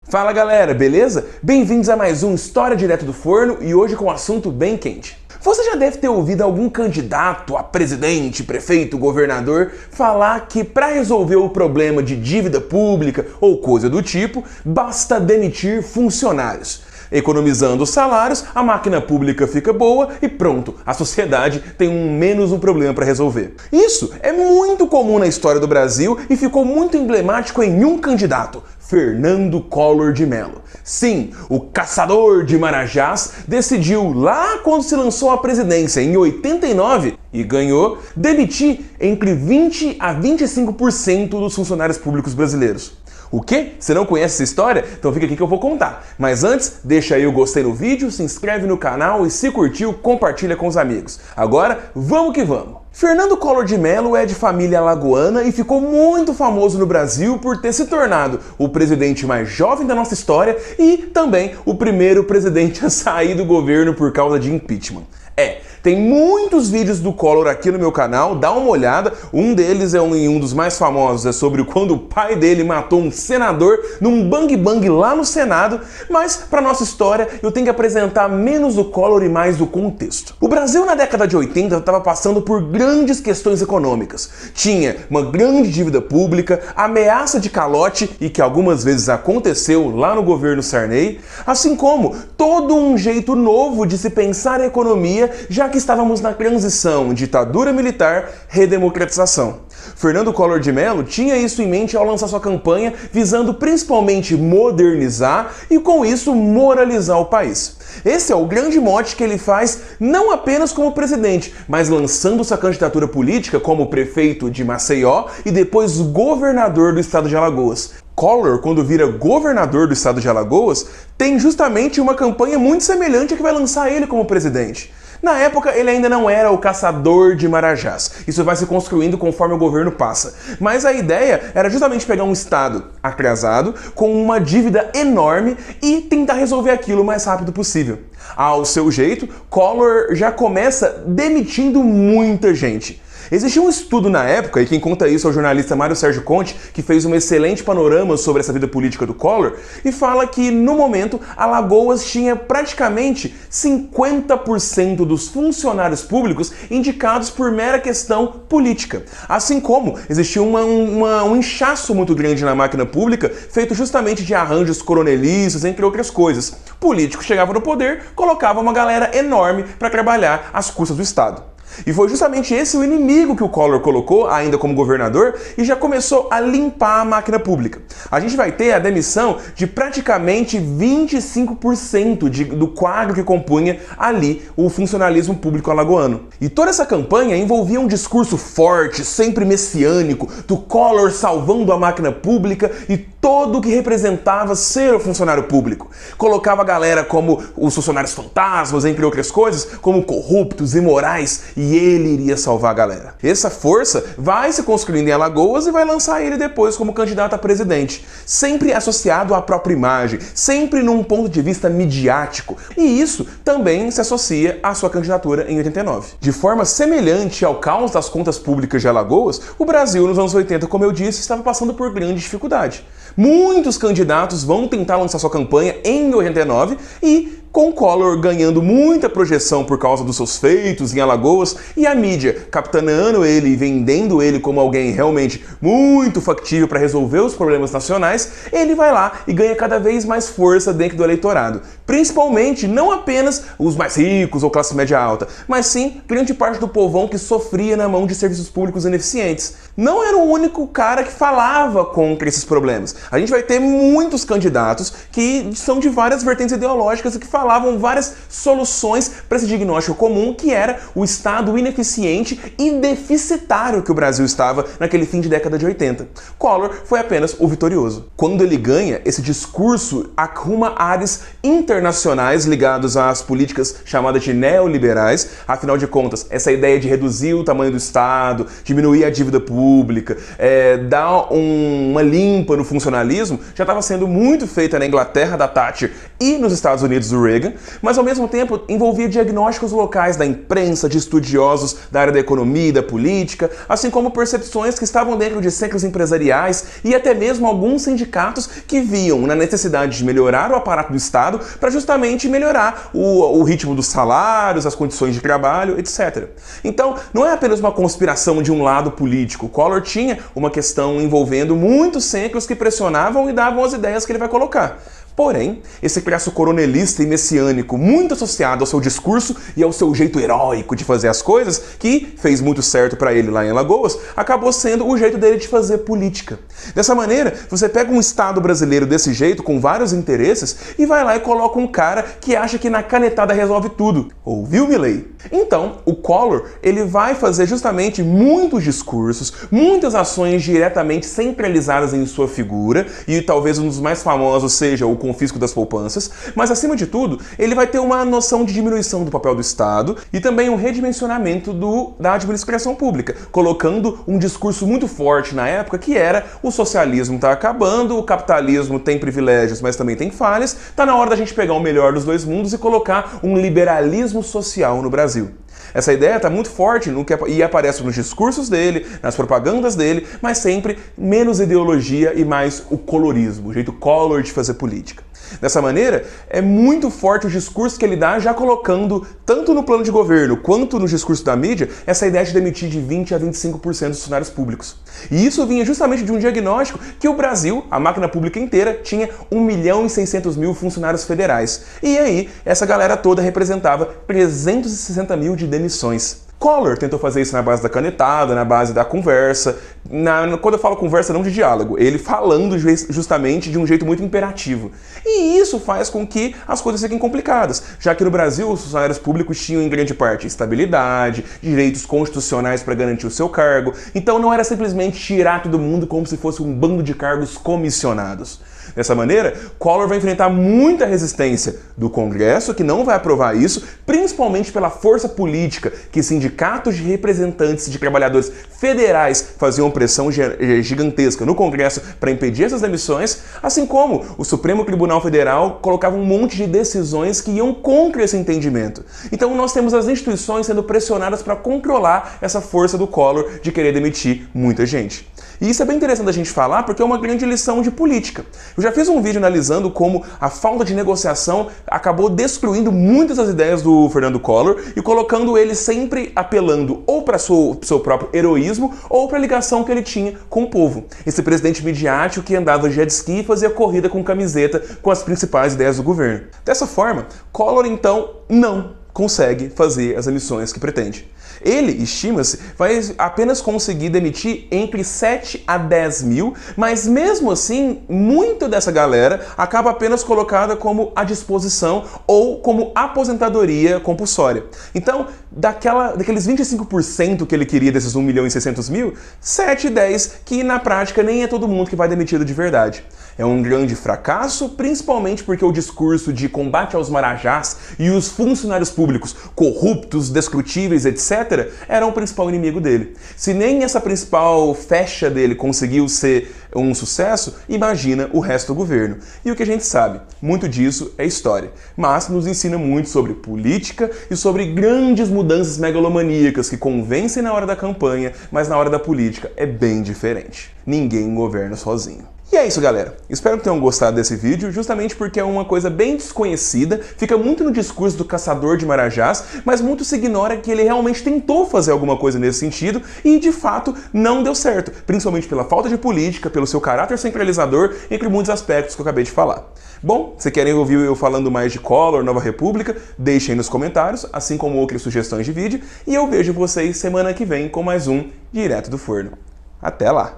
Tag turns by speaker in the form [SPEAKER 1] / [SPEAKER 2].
[SPEAKER 1] Fala galera, beleza? Bem-vindos a mais um História Direto do Forno e hoje com um assunto bem quente. Você já deve ter ouvido algum candidato a presidente, prefeito, governador falar que para resolver o problema de dívida pública ou coisa do tipo, basta demitir funcionários. Economizando os salários, a máquina pública fica boa e pronto, a sociedade tem menos um problema para resolver. Isso é muito comum na história do Brasil e ficou muito emblemático em um candidato, Fernando Collor de Mello. Sim, o caçador de marajás decidiu, lá quando se lançou à presidência em 89 e ganhou, demitir entre 20 a 25% dos funcionários públicos brasileiros. O quê? Você não conhece essa história? Então fica aqui que eu vou contar. Mas antes, deixa aí o gostei no vídeo, se inscreve no canal e se curtiu, compartilha com os amigos. Agora, vamos que vamos! Fernando Collor de Mello é de família alagoana e ficou muito famoso no Brasil por ter se tornado o presidente mais jovem da nossa história e também o primeiro presidente a sair do governo por causa de impeachment. Tem muitos vídeos do Collor aqui no meu canal, dá uma olhada. Um deles é um dos mais famosos, é sobre quando o pai dele matou um senador num bang-bang lá no Senado, mas para nossa história eu tenho que apresentar menos do Collor e mais do contexto. O Brasil na década de 80 estava passando por grandes questões econômicas. Tinha uma grande dívida pública, ameaça de calote, e que algumas vezes aconteceu lá no governo Sarney, assim como todo um jeito novo de se pensar a economia, já que estávamos na transição ditadura militar, redemocratização. Fernando Collor de Mello tinha isso em mente ao lançar sua campanha, visando principalmente modernizar e com isso moralizar o país. Esse é o grande mote que ele faz não apenas como presidente, mas lançando sua candidatura política como prefeito de Maceió e depois governador do estado de Alagoas. Collor, quando vira governador do estado de Alagoas, tem justamente uma campanha muito semelhante a que vai lançar ele como presidente. Na época, ele ainda não era o caçador de marajás. Isso vai se construindo conforme o governo passa. Mas a ideia era justamente pegar um estado atrasado, com uma dívida enorme e tentar resolver aquilo o mais rápido possível. Ao seu jeito, Collor já começa demitindo muita gente. Existia um estudo na época, e quem conta isso é o jornalista Mário Sérgio Conte, que fez um excelente panorama sobre essa vida política do Collor, e fala que, no momento, Alagoas tinha praticamente 50% dos funcionários públicos indicados por mera questão política. Assim como existia um inchaço muito grande na máquina pública, feito justamente de arranjos coronelícios, entre outras coisas. Político chegava no poder, colocava uma galera enorme para trabalhar às custas do Estado. E foi justamente esse o inimigo que o Collor colocou, ainda como governador, e já começou a limpar a máquina pública. A gente vai ter a demissão de praticamente 25% do quadro que compunha ali o funcionalismo público alagoano. E toda essa campanha envolvia um discurso forte, sempre messiânico, do Collor salvando a máquina pública e todo o que representava ser o funcionário público. Colocava a galera como os funcionários fantasmas, entre outras coisas, como corruptos, imorais, e ele iria salvar a galera. Essa força vai se construindo em Alagoas e vai lançar ele depois como candidato a presidente, sempre associado à própria imagem, sempre num ponto de vista midiático, e isso também se associa à sua candidatura em 89. De forma semelhante ao caos das contas públicas de Alagoas, o Brasil nos anos 80, como eu disse, estava passando por grande dificuldade. Muitos candidatos vão tentar lançar sua campanha em 89 e com Collor ganhando muita projeção por causa dos seus feitos em Alagoas e a mídia capitaneando ele e vendendo ele como alguém realmente muito factível para resolver os problemas nacionais, ele vai lá e ganha cada vez mais força dentro do eleitorado. Principalmente, não apenas os mais ricos ou classe média alta, mas sim grande parte do povão que sofria na mão de serviços públicos ineficientes. Não era o único cara que falava contra esses problemas. A gente vai ter muitos candidatos que são de várias vertentes ideológicas e que falavam várias soluções para esse diagnóstico comum, que era o Estado ineficiente e deficitário que o Brasil estava naquele fim de década de 80. Collor foi apenas o vitorioso. Quando ele ganha, esse discurso arruma áreas internacionais ligados às políticas chamadas de neoliberais. Afinal de contas, essa ideia de reduzir o tamanho do Estado, diminuir a dívida pública, dar uma limpa no funcionalismo, já estava sendo muito feita na Inglaterra da Thatcher e nos Estados Unidos do Reagan, mas ao mesmo tempo envolvia diagnósticos locais da imprensa, de estudiosos da área da economia e da política, assim como percepções que estavam dentro de centros empresariais e até mesmo alguns sindicatos que viam na necessidade de melhorar o aparato do Estado para justamente melhorar o ritmo dos salários, as condições de trabalho, etc. Então, não é apenas uma conspiração de um lado político. O Collor tinha uma questão envolvendo muitos centros que pressionavam e davam as ideias que ele vai colocar. Porém, esse traço coronelista e messiânico, muito associado ao seu discurso e ao seu jeito heróico de fazer as coisas, que fez muito certo para ele lá em Alagoas, acabou sendo o jeito dele de fazer política. Dessa maneira, você pega um Estado brasileiro desse jeito, com vários interesses, e vai lá e coloca um cara que acha que na canetada resolve tudo. Ouviu, Milley? Então, o Collor, ele vai fazer justamente muitos discursos, muitas ações diretamente centralizadas em sua figura, e talvez um dos mais famosos seja o confisco das poupanças, mas acima de tudo, ele vai ter uma noção de diminuição do papel do Estado e também um redimensionamento da administração pública, colocando um discurso muito forte na época que era o socialismo está acabando, o capitalismo tem privilégios, mas também tem falhas, está na hora da gente pegar o melhor dos dois mundos e colocar um liberalismo social no Brasil. Essa ideia está muito forte e aparece nos discursos dele, nas propagandas dele, mas sempre menos ideologia e mais o colorismo, o jeito Collor de fazer política. Dessa maneira, é muito forte o discurso que ele dá, já colocando, tanto no plano de governo quanto no discurso da mídia, essa ideia de demitir de 20% a 25% dos funcionários públicos. E isso vinha justamente de um diagnóstico que o Brasil, a máquina pública inteira, tinha 1.600.000 funcionários federais. E aí, essa galera toda representava 360 mil de demissões. Collor tentou fazer isso na base da canetada, na base da conversa. Quando eu falo conversa, não de diálogo, ele falando justamente de um jeito muito imperativo. E isso faz com que as coisas fiquem complicadas, já que no Brasil os funcionários públicos tinham em grande parte estabilidade, direitos constitucionais para garantir o seu cargo, então não era simplesmente tirar todo mundo como se fosse um bando de cargos comissionados. Dessa maneira, Collor vai enfrentar muita resistência do Congresso, que não vai aprovar isso, principalmente pela força política que sindicatos de representantes de trabalhadores federais faziam pressão gigantesca no Congresso para impedir essas demissões, assim como o Supremo Tribunal Federal colocava um monte de decisões que iam contra esse entendimento. Então nós temos as instituições sendo pressionadas para controlar essa força do Collor de querer demitir muita gente. E isso é bem interessante da gente falar porque é uma grande lição de política. Eu já fiz um vídeo analisando como a falta de negociação acabou destruindo muitas das ideias do Fernando Collor e colocando ele sempre apelando ou para seu próprio heroísmo ou para a ligação que ele tinha com o povo. Esse presidente midiático que andava de jet ski e fazia corrida com camiseta com as principais ideias do governo. Dessa forma, Collor então não consegue fazer as emissões que pretende. Ele, estima-se, vai apenas conseguir demitir entre 7 a 10 mil, mas mesmo assim, muita dessa galera acaba apenas colocada como à disposição ou como aposentadoria compulsória. Então, daqueles 25% que ele queria desses 1.600.000, 7, 10 que na prática nem é todo mundo que vai demitido de verdade. É um grande fracasso, principalmente porque o discurso de combate aos marajás e os funcionários públicos corruptos, descrutíveis, etc., eram o principal inimigo dele. Se nem essa principal fecha dele conseguiu ser um sucesso, imagina o resto do governo. E o que a gente sabe, muito disso é história, mas nos ensina muito sobre política e sobre grandes mudanças megalomaníacas que convencem na hora da campanha, mas na hora da política é bem diferente. Ninguém governa sozinho. E é isso, galera. Espero que tenham gostado desse vídeo, justamente porque é uma coisa bem desconhecida, fica muito no discurso do caçador de marajás, mas muito se ignora que ele realmente tentou fazer alguma coisa nesse sentido e, de fato, não deu certo, principalmente pela falta de política, pelo seu caráter centralizador, entre muitos aspectos que eu acabei de falar. Bom, se querem ouvir eu falando mais de Collor, Nova República, deixem nos comentários, assim como outras sugestões de vídeo, e eu vejo vocês semana que vem com mais um Direto do Forno. Até lá!